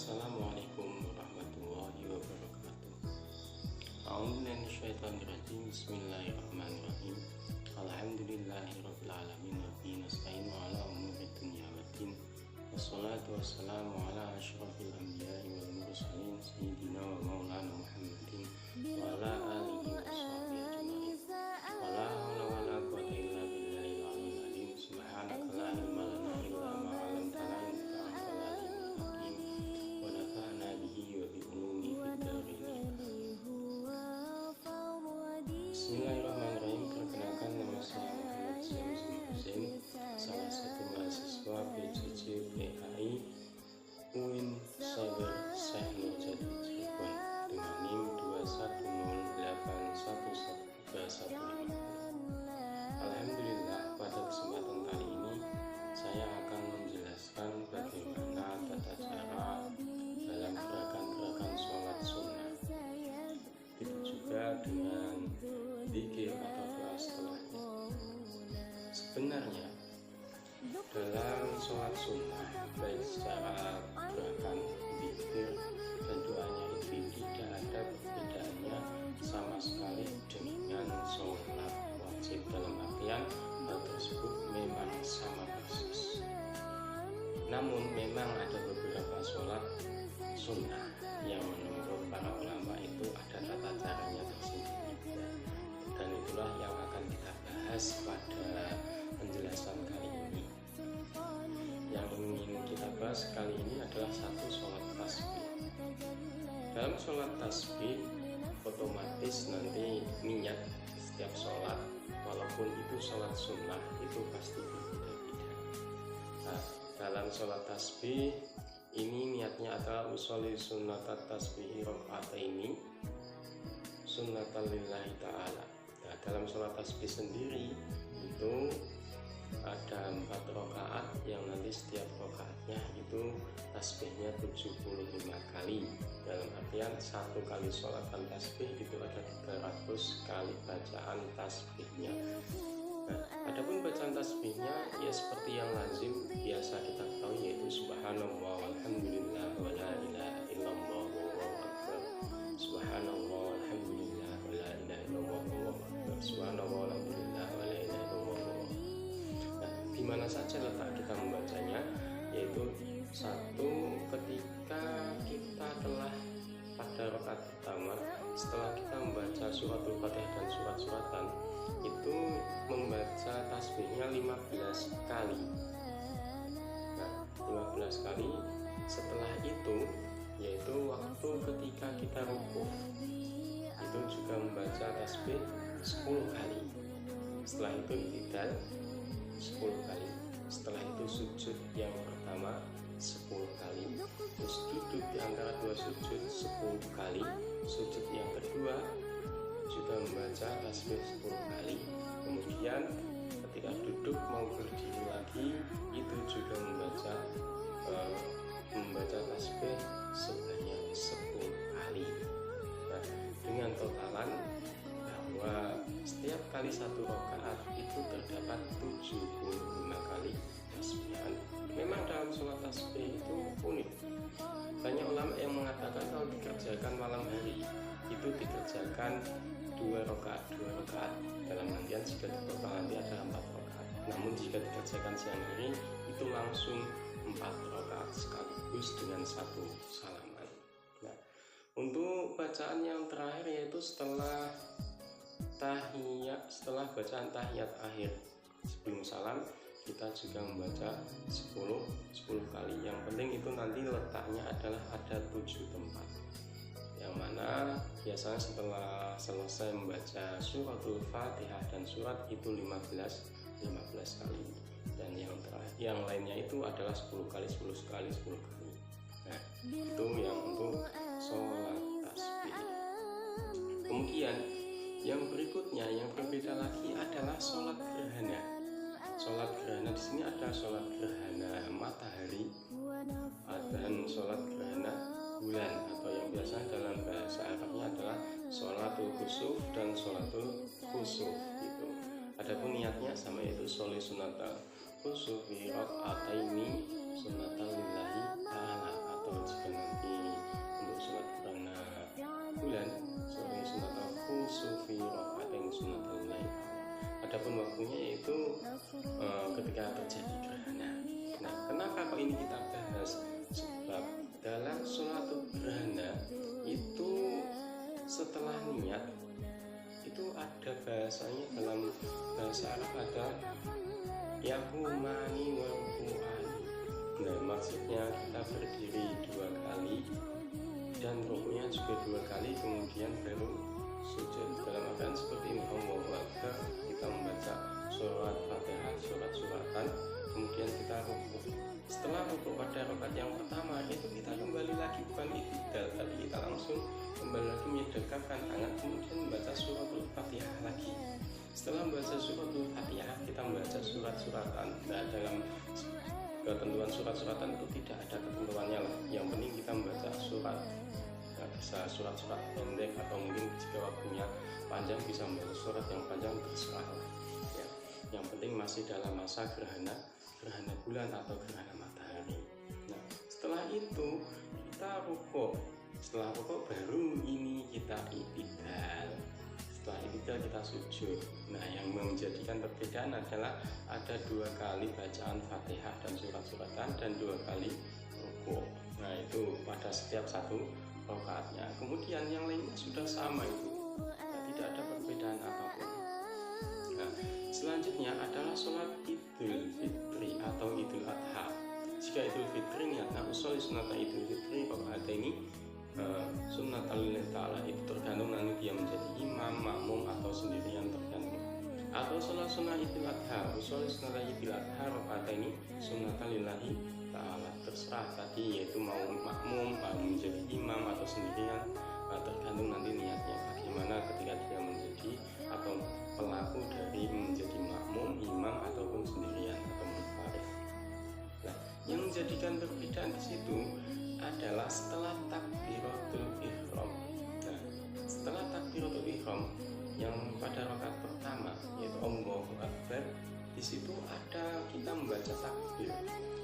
Assalamualaikum warahmatullahi wabarakatuh. A'udzubillahi Bismillahirrahmanirrahim. Alhamdulillahirabbil alamin wa bihi nasta'inu ala umuri dunya waddin. Wassalatu wassalamu ala asyrofil anbiya'i wal mursalin sayyidina wa maulana Muhammadin wa ala alihi wa sahbihi ajma'in. Wala haula wala quwwata illa billahil aliyyil azim. Subhanaka la ilma lana illa ma 'allamtana innaka antal alimul hakim. Wa nafa'na bihi wa bi ulumi fid dharain. Bismillahirrahmanirrahim. Perkenalkan, nama saya Muhammad Hussein, salah satu mahasiswa PJJ PAI UIN Cyber Syekh Nurjati Cirebon dengan NIM 210811315. Alhamdulillah, pada kesempatan kali ini saya akan menjelaskan bagaimana tata cara dalam gerakan-gerakan sholat sunnah, itu juga dengan zikir atau doa setelahnya. Sebenarnya dalam sholat sunnah, baik secara gerakan, zikir, dan doanya itu tidak ada perbedaannya sama sekali dengan sholat wajib, dalam artian hal tersebut memang sama persis. Namun memang ada beberapa sholat sunnah yang menurut para ulama itu ada tata caranya tersendiri, dan itulah yang akan kita bahas pada penjelasan kali ini. Yang ingin kita bahas kali ini adalah satu sholat tasbih. Dalam sholat tasbih otomatis nanti niat setiap sholat, walaupun itu sholat sunnah, itu pasti berbeda-beda. Nah, dalam sholat tasbih ini niatnya adalah usolli sunnatat tasbihi rakaataini sunnatan lillahi ta'ala. Nah, dalam sholat tasbih sendiri itu ada 4 rakaat yang nanti setiap rakaatnya itu tasbihnya 75 kali. Dalam artian satu kali sholatan tasbih itu ada 300 kali bacaan tasbihnya. Nah, adapun bacaan tasbihnya ya seperti yang lazim biasa kita ketahui, yaitu subhanallah walhamdulillah wa la ilaha illallah wallahu akbar. Subhanallah walhamdulillah wa la ilaha illallah wallahu akbar. Subhanallah walhamdulillah wa la ilaha illallah wallahu akbar. Nah, di mana saja letak kita membacanya, yaitu satu, ketika kita telah pada rakaat pertama setelah kita membaca suratul Fatihah dan surat-suratan, itu membaca tasbihnya 15 kali. Nah, 15 kali. Setelah itu yaitu waktu ketika kita rukuk, itu juga membaca tasbih 10 kali. Setelah itu i'tidal 10 kali. Setelah itu sujud yang pertama 10 kali, terus duduk di antara dua sujud 10 kali, sujud yang kedua juga membaca tasbih 10 kali. Kemudian ketika duduk mau berdiri lagi, itu juga membaca tasbih sebanyak 10 kali. Nah, dengan totalan bahwa setiap kali satu rakaat itu terdapat 75 kali tasbihan. Memang dalam sholat tasbih itu unik. Banyak ulama yang mengatakan kalau dikerjakan malam hari itu dikerjakan 2 rakaat. Dalam artian jika ditotal nanti ada 4 rakaat. Namun jika dikerjakan siang hari itu langsung 4 rakaat sekaligus dengan satu salaman. Nah, untuk bacaan yang terakhir yaitu setelah bacaan tahiyat akhir sebelum salam, kita juga membaca 10 kali. Yang penting itu nanti letaknya adalah ada 7 tempat, yang mana biasanya setelah selesai membaca suratul Fatihah dan surat itu 15 kali, dan yang lainnya itu adalah 10 kali. Nah, itu yang untuk sholat tasbih. Kemudian yang berikutnya yang berbeda lagi adalah sholat gerhana. Sholat gerhana di sini ada sholat gerhana matahari dan sholat gerhana bulan, atau yang biasa dalam bahasa Arabnya adalah sholatul khusuf dan sholatul khusuf gitu. Adapun niatnya sama, yaitu sholli sunatal khusufi rakaataini sunnatan lillahi ta'ala atau jika nanti untuk sholat gerhana bulan sebagai sunat al-khusufi rokaatain sunatal lain. Adapun waktunya yaitu ketika terjadi gerhana. Nah, kenapa kok ini kita bahas? Sebab dalam sholat gerhana itu setelah niat itu ada bahasanya, dalam bahasa Arab ada yahumani wa ruku'ani. Nah, maksudnya kita berdiri 2 kali dan rukuknya juga 2 kali, kemudian baru sujud. Dalam keadaan seperti ini, Allahu Akbar, kita membaca surat Fatihah, surat-suratan, kemudian kita rukuk. Setelah rukuk pada rakaat yang pertama itu kita kembali lagi, bukan i'tidal, tapi kita langsung kembali lagi menyedekapkan tangan, kemudian membaca suratul Fatihah lagi. Setelah membaca suratul Fatihah, kita membaca surat-suratan. Nah, dalam ketentuan surat-suratan itu tidak ada ketentuannya lah. Yang penting kita membaca surat. Nah, bisa surat-surat pendek atau mungkin jika waktunya panjang bisa membaca surat yang panjang, terserah ya. Yang penting masih dalam masa gerhana bulan atau gerhana matahari. Nah, setelah itu kita rukuk. Setelah rukuk baru ini kita i'tidal. Setelah i'tidal kita sujud. Nah, yang menjadikan perbedaan adalah ada 2 kali bacaan Fatihah dan surat-suratan dan 2 kali rukuk. Nah, itu pada setiap satu rakaatnya. Kemudian yang lainnya sudah sama itu. Nah, tidak ada perbedaan apapun. Nah, selanjutnya adalah sholat Idul Fitri atau Idul Adha. Jika Idul Fitri niatnya usul sunat Idul Fitri rakaat ini sunat Allah Ta'ala, itu tergantung nanti dia menjadi imam, makmum atau sendirian, tergantung. Atau sholat sunnah Idul Adha, usul sunat Idul Adha rakaat ini sunat lillahi ta'ala, terserah tadi, yaitu mau makmum, mau menjadi imam atau sendirian, tergantung nanti niatnya bagaimana ketika dia menjadi atau pelaku dari menjadi makmum, imam ataupun sendirian atau munfarid. Nah, yang menjadikan perbedaan di situ adalah setelah takbiratul ihram. Nah, setelah takbiratul ihram yang pada rakaat pertama yaitu Allahu Akbar, di situ ada kita membaca takbir.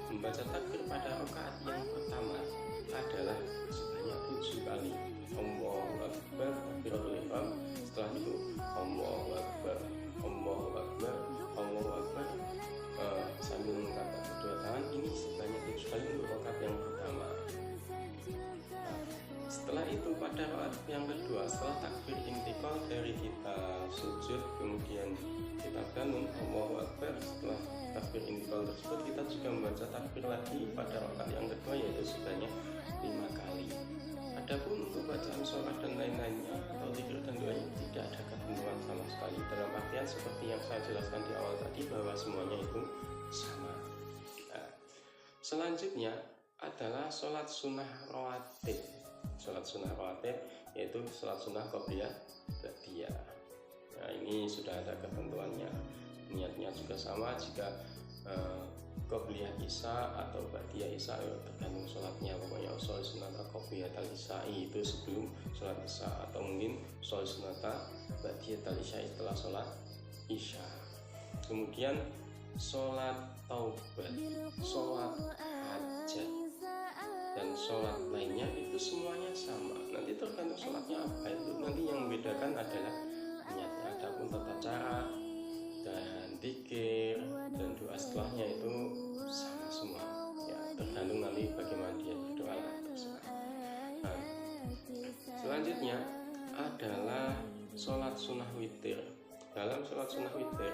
Membaca takbir pada rakaat yang pertama adalah sebanyak 7 kali. Allahu Akbar, takbiratul ihram. Setelah itu Allahu Akbar, Allahu Akbar, Allahu Akbar, sambil mengangkat kedua tangan, ini sebanyak 7 kali untuk rakaat yang pertama. Setelah itu pada rakaat yang kedua, setelah takbir intikal dari kita sujud kemudian kita bangun Allahu Akbar, setelah takbir intikal tersebut kita juga membaca takbir lagi pada rakaat yang kedua, yaitu sebanyak 5 kali. Adapun untuk bacaan sholat dan lain-lainnya atau zikir dan doanya tidak ada ketentuan sama sekali, dalam artian seperti yang saya jelaskan di awal tadi bahwa semuanya itu sama. Nah, selanjutnya adalah sholat sunnah rawatib. Sholat sunnah rawatib yaitu sholat sunnah qobliyah ba'diyah. Nah, ini sudah ada ketentuannya. Niatnya juga sama, jika qobliyah isya atau ba'diyah isya tergantung sholatnya. Pokoknya sholat sunnah qobliyah tal-isya'i itu sebelum sholat isya, atau mungkin sholat sunnah ba'diyah tal-isya'i setelah sholat isya. Kemudian sholat taubat, sholat hajat, dan sholat lainnya itu semuanya sama. Nanti tergantung sholatnya apa itu. Nanti yang membedakan adalah niatnya. Adapun tata cara dan zikir dan doa setelahnya itu sama semua. Ya, tergantung nanti bagaimana dia berdoa terserah. Nah, selanjutnya adalah sholat sunnah witir. Dalam sholat sunnah witir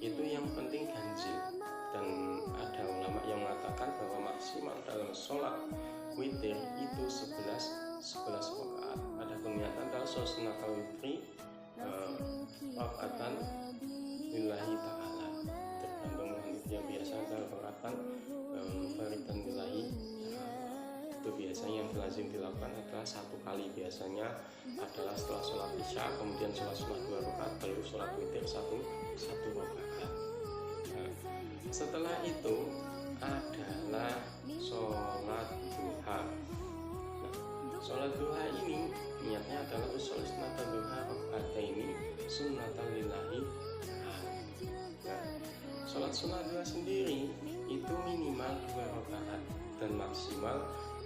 itu yang penting ganjil, dan ada ulama yang mengatakan bahwa maksimal dalam sholat witir itu 11 rakaat. Ada pernyataan dalam sholat sunnah witri rakaatan lillahi ta'ala, tergantung nanti dia biasa dalam rakaatan faridan lillahi. Itu biasanya yang lazim dilakukan adalah 1 kali, biasanya adalah setelah sholat isya, kemudian sholat sunnah 2 rakaat, baru sholat witir 1 rakaat. Nah, setelah itu adalah sholat duha. Nah, sholat duha ini niatnya adalah usul sunatan duha rakaat ini sunnatan lillahi. Nah, sholat sunnah duha sendiri itu minimal 2 rakaat dan maksimal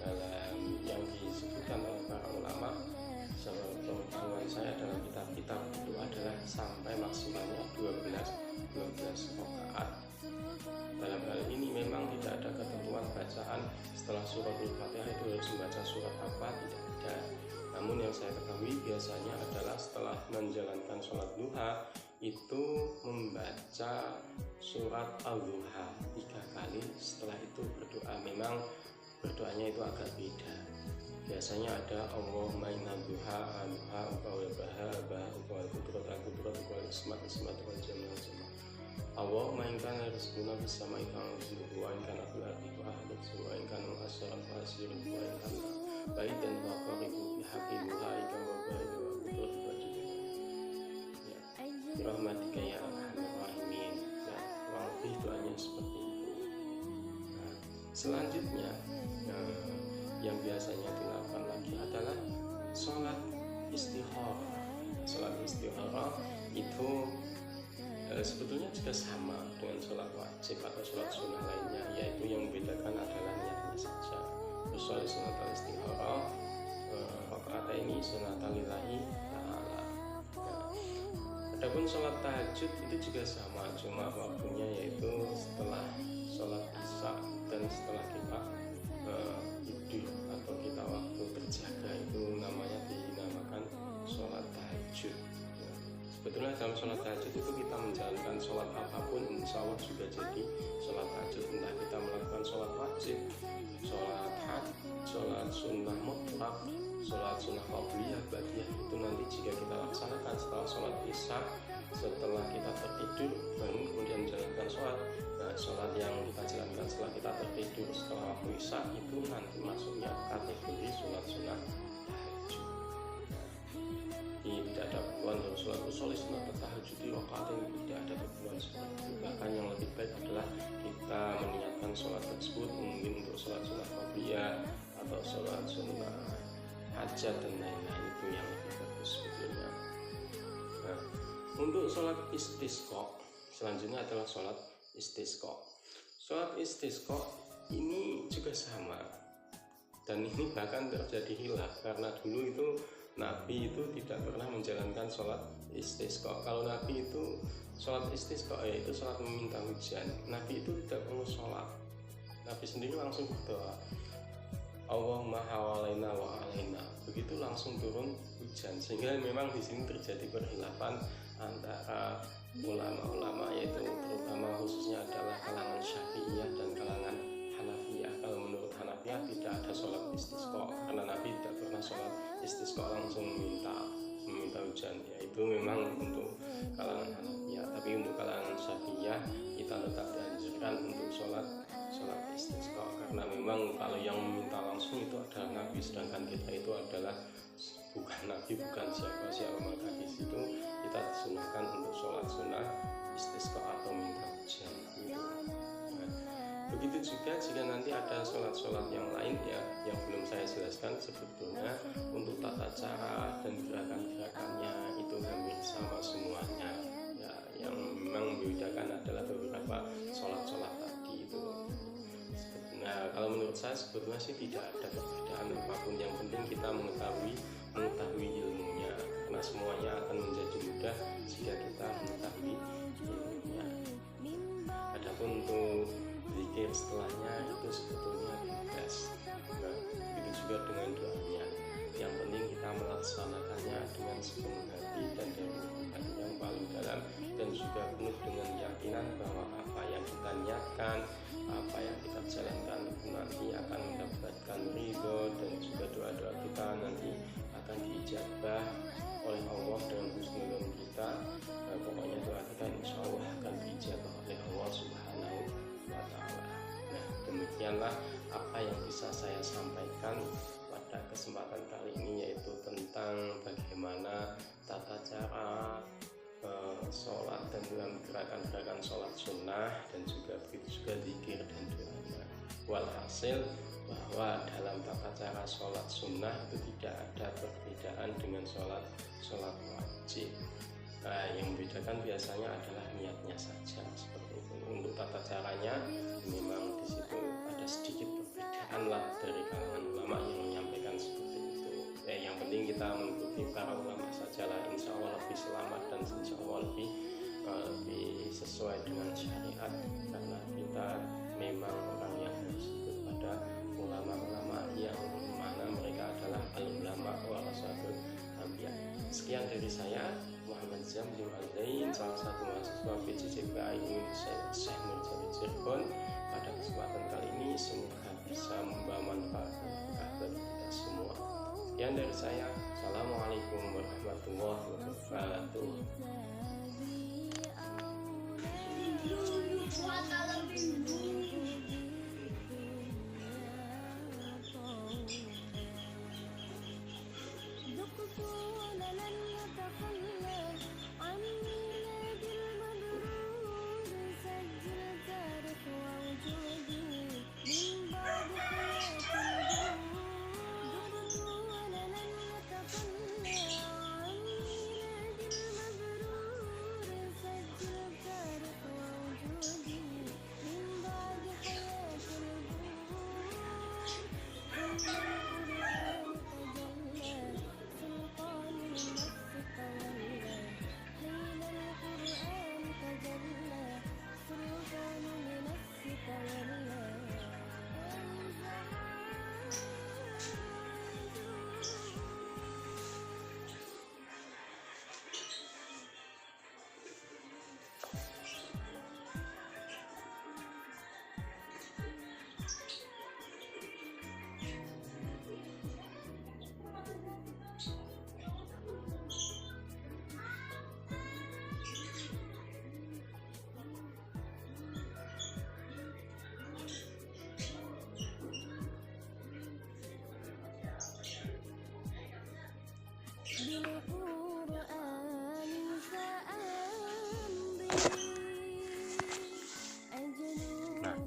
dalam yang disebutkan oleh para ulama, sepengetahuan saya dalam kitab-kitab itu adalah sampai maksimalnya 12 rakaat. Dalam hal ini memang tidak ada ketentuan bacaan setelah suratul Fatihah itu harus membaca surat apa, tidak ada. Namun yang saya ketahui biasanya adalah setelah menjalankan sholat duha itu membaca surat al-duha 3 kali, setelah itu berdoa. Memang berdoanya itu agak beda. Biasanya ada Allahumma inna duha anuha wa baha wa qudrat wa ismat wa jamal jamal. Allahumma in kana rizquna bis sama'i fa'anzilhu wa in kana fil ardi fa'ahdathu wa in kana asyaran fa'asirhu wa in kana baitan fa'qaribu bihaqqi ulaika wa barik wa qudrat wa jamal. Rahmatika ya arhamar rahimin. Ya, kurang lebih doanya seperti itu. Nah, selanjutnya yang biasanya dilakukan lagi adalah sholat istikharah. Sholat istikharah itu sebetulnya juga sama dengan sholat wajib atau sholat sunnah lainnya, yaitu yang membedakan adalah niatnya saja. Sholat sunat al-istikharah rakaat ini sunat lillahi ta'ala. Adapun sholat tahajud itu juga sama, cuma waktunya yaitu setelah sholat isya dan setelah kita tidur atau kita waktu berjaga, itu namanya dinamakan sholat tahajud. Sebetulnya dalam sholat tahajud itu kita menjalankan sholat apapun insya Allah juga jadi sholat tahajud. Entah kita melakukan sholat wajib, sholat hajj, sholat sunnah mutlak, sholat sunnah qabliyah, ba'diyah, itu nanti jika kita laksanakan setelah sholat isya, setelah kita tertidur bangun kemudian menjalankan sholat. Nah, sholat yang kita jalankan setelah kita tertidur setelah waktu isya itu nanti masuknya kategori sholat sunnah tahajud. Tidak ada keperluan dalam sholat ushul sunat tahajud di rakaat yang tidak ada keperluan seperti itu. Bahkan yang lebih baik adalah kita meniatkan sholat tersebut mungkin untuk sholat sunnah qabliyah atau sholat sunnah hajat dan lain-lain, itu yang lebih bagus sebetulnya. Nah, untuk sholat istisqa selanjutnya adalah sholat istisqa. Sholat istisqa ini juga sama, dan ini bahkan terjadi khilaf karena dulu itu Nabi itu tidak pernah menjalankan sholat istisqa. Kalau Nabi itu sholat istisqa yaitu sholat meminta hujan, Nabi itu tidak perlu sholat. Nabi sendiri langsung berdoa, Allahumma hawalaina wa alaina, begitu langsung turun hujan. Sehingga memang di sini terjadi perkhilafan antara ulama-ulama, yaitu terutama khususnya adalah kalangan Syafi'iyah dan kalangan Hanafiyah. Kalau menurut Hanafiyah tidak ada sholat istisqa karena Nabi tidak pernah sholat istisqa langsung meminta hujan, yaitu memang untuk kalangan Hanafiyah. Tapi untuk kalangan Syafi'iyah kita tetap dianjurkan untuk sholat istisqa karena memang kalau yang meminta langsung itu adalah Nabi, sedangkan kita itu adalah bukan Nabi, bukan siapa-siapa, maka di situ kita disunahkan untuk sholat sunnah istisqa atau minta hujan gitu. Nah, begitu juga jika nanti ada sholat-sholat yang lain ya, yang belum saya jelaskan sebetulnya untuk tata cara dan gerakan-gerakannya itu hampir sama semuanya ya. Yang memang membedakan adalah beberapa sholat-sholat tadi itu. Nah, kalau menurut saya sebetulnya sih tidak ada perbedaan apapun, yang penting kita mengetahui ilmunya, karena semuanya akan menjadi mudah jika kita mengetahui ilmunya. Adapun untuk zikir setelahnya itu sebetulnya bebas. Nah, begitu juga dengan doanya. Yang penting kita melaksanakannya dengan sepenuh hati dan dari hati yang paling dalam, dan juga penuh dengan keyakinan bahwa apa yang kita niatkan, apa yang kita jalankan itu nanti akan mendapatkan ridho, dan juga doa-doa kita nanti akan diijabah oleh Allah dengan husnul kita. Nah, pokoknya doa kita insya Allah akan diijabah oleh Allah Subhanahu wa Ta'ala. Nah, demikianlah apa yang bisa saya sampaikan pada kesempatan kali ini, yaitu tentang bagaimana tata cara sholat dan dalam gerakan-gerakan sholat sunnah, dan juga begitu juga zikir dan doanya. Walhasil bahwa dalam tata cara sholat sunnah itu tidak ada perbedaan dengan sholat wajib. Nah, yang membedakan biasanya adalah niatnya saja seperti itu. Untuk tata caranya memang di situ ada sedikit perbedaan lah dari kalangan ulama. mengikuti para ulama sajalah, insya Allah lebih selamat dan insya Allah lebih sesuai dengan syariat, karena kita memang orang yang harus ikut pada ulama-ulama yang mana mereka adalah al-ulama warasatul anbiya. Sekian dari saya, Muhammad Zamli Al-Zain, salah satu mahasiswa PJJPA Indonesia Syekh Nurjati Cirebon. Pada kesempatan kali ini semoga bisa membawa manfaat bagi kita semua. Sekian dari saya. Assalamualaikum warahmatullahi wabarakatuh. Nah,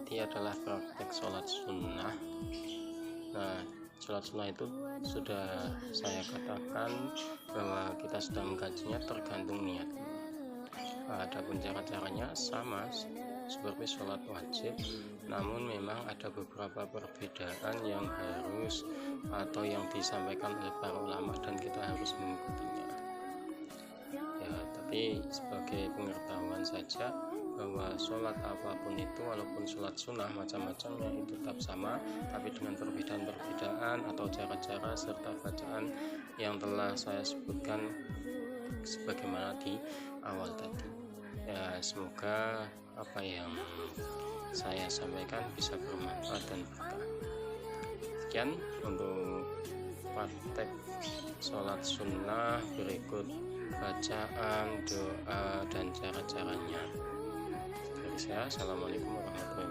tadi adalah praktek sholat sunnah. Nah, sholat sunnah itu sudah saya katakan bahwa kita sudah mengkajinya tergantung niat. Adapun cara-caranya sama seperti sholat wajib, namun memang ada beberapa perbedaan yang harus atau yang disampaikan oleh para ulama dan kita harus mengikutinya. Ya, tapi sebagai pengetahuan saja bahwa sholat apapun itu, walaupun sholat sunnah macam-macamnya itu tetap sama, tapi dengan perbedaan-perbedaan atau cara-cara serta bacaan yang telah saya sebutkan sebagaimana di awal tadi. Ya, semoga apa yang saya sampaikan bisa bermanfaat dan berkah. Sekian untuk praktek sholat sunnah, berikut bacaan, doa, dan cara-caranya. Dari saya, assalamualaikum warahmatullahi wabarakatuh.